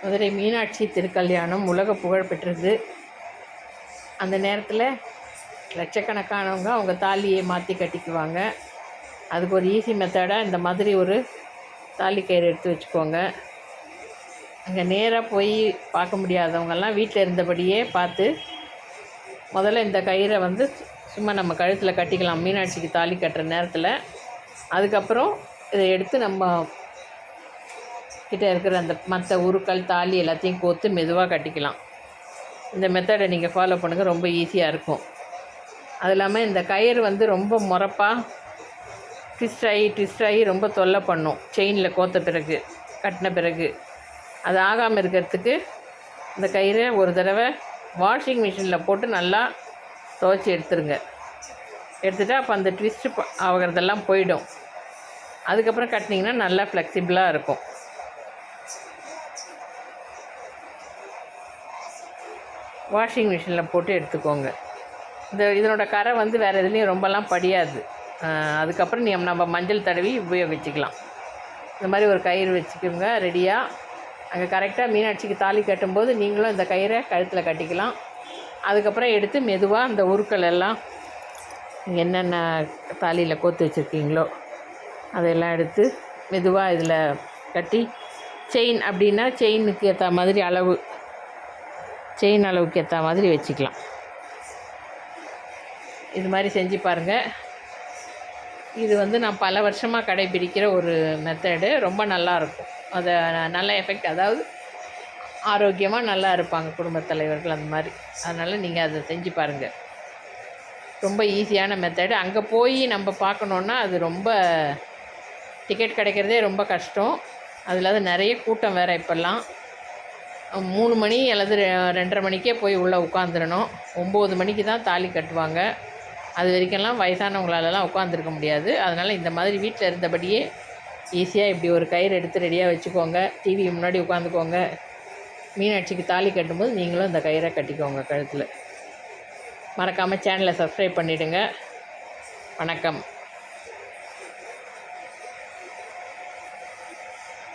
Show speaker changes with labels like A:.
A: மதுரை மீனாட்சி திருக்கல்யாணம் உலக புகழ் பெற்றது. அந்த நேரத்தில் லட்சக்கணக்கானவங்க அவங்க தாலியை மாற்றி கட்டிக்குவாங்க. அதுக்கு ஒரு ஈஸி மெத்தடாக இந்த மாதிரி ஒரு தாலி கயிறு எடுத்து வச்சுக்கோங்க. அங்கே நேராக போய் பார்க்க முடியாதவங்கெல்லாம் வீட்டில் இருந்தபடியே பார்த்து முதல்ல இந்த கயிறை சும்மா நம்ம கழுத்தில் கட்டிக்கலாம் மீனாட்சிக்கு தாலி கட்டுற நேரத்தில். அதுக்கப்புறம் இதை எடுத்து நம்ம கிட்டே இருக்கிற அந்த மற்ற உருக்கள் தாலி எல்லாத்தையும் கோர்த்து மெதுவாக கட்டிக்கலாம். இந்த மெத்தடை நீங்கள் ஃபாலோ பண்ணுங்கள், ரொம்ப ஈஸியாக இருக்கும். அது இல்லாமல் இந்த கயிறு ரொம்ப முறப்பாக ட்விஸ்ட் ஆகி ரொம்ப தொல்லை பண்ணும். செயினில் கோர்த்த பிறகு கட்டின பிறகு அது ஆகாமல் இருக்கிறதுக்கு இந்த கயிறை ஒரு தடவை வாஷிங் மிஷினில் போட்டு நல்லா துவைச்சி எடுத்துருங்க. எடுத்துகிட்டு அப்போ அந்த ட்விஸ்ட்டு ஆகிறதெல்லாம் போயிடும். அதுக்கப்புறம் கட்டினீங்கன்னா நல்லா ஃப்ளெக்சிபிளாக இருக்கும். வாஷிங் மிஷினில் போட்டு எடுத்துக்கோங்க. இதனோட கரை வேறு எதுலேயும் ரொம்பலாம் படியாது. அதுக்கப்புறம் நம்ம மஞ்சள் தடவி உபயோகிச்சுக்கலாம். இந்த மாதிரி ஒரு கயிறு வச்சுக்கோங்க ரெடியாக. அங்கே கரெக்டாக மீனாட்சிக்கு தாலி கட்டும்போது நீங்களும் இந்த கயிறை கழுத்தில் கட்டிக்கலாம். அதுக்கப்புறம் எடுத்து மெதுவாக அந்த உருக்கள் எல்லாம் நீங்கள் என்னென்ன தாலியில் கோர்த்து வச்சுருக்கீங்களோ அதையெல்லாம் எடுத்து மெதுவாக இதில் கட்டி செயின் அப்படின்னா செயினுக்கு ஏற்ற மாதிரி செயின் அளவுக்கு ஏற்ற மாதிரி வச்சுக்கலாம். இது மாதிரி செஞ்சு பாருங்கள். இது நான் பல வருஷமாக கடைபிடிக்கிற ஒரு மெத்தடு. ரொம்ப நல்லாயிருக்கும். அதை நல்ல எஃபெக்ட், அதாவது ஆரோக்கியமாக நல்லா இருப்பாங்க குடும்பத் தலைவர்கள் அந்த மாதிரி. அதனால் நீங்கள் அதை செஞ்சு பாருங்கள். ரொம்ப ஈஸியான மெத்தடு. அங்கே போய் நம்ம பார்க்கணுன்னா அது ரொம்ப டிக்கெட் கிடைக்கிறதே ரொம்ப கஷ்டம். அதில் நிறைய கூட்டம் வேறு. இப்போல்லாம் 3 மணி அல்லது 2:30 மணிக்கே போய் உள்ளே உட்காந்துடணும். 9 மணிக்கு தான் தாலி கட்டுவாங்க. அது வரைக்கும்லாம் வயசானவங்களாலலாம் உட்காந்துருக்க முடியாது. அதனால் இந்த மாதிரி வீட்டில் இருந்தபடியே ஈஸியாக இப்படி ஒரு கயிறு எடுத்து ரெடியாக வச்சுக்கோங்க. டிவி முன்னாடி உட்காந்துக்கோங்க. மீனாட்சிக்கு தாலி கட்டும்போது நீங்களும் இந்த கயிறை கட்டிக்கோங்க கழுத்தில். மறக்காமல் சேனலை சப்ஸ்கிரைப் பண்ணிவிடுங்க. வணக்கம்.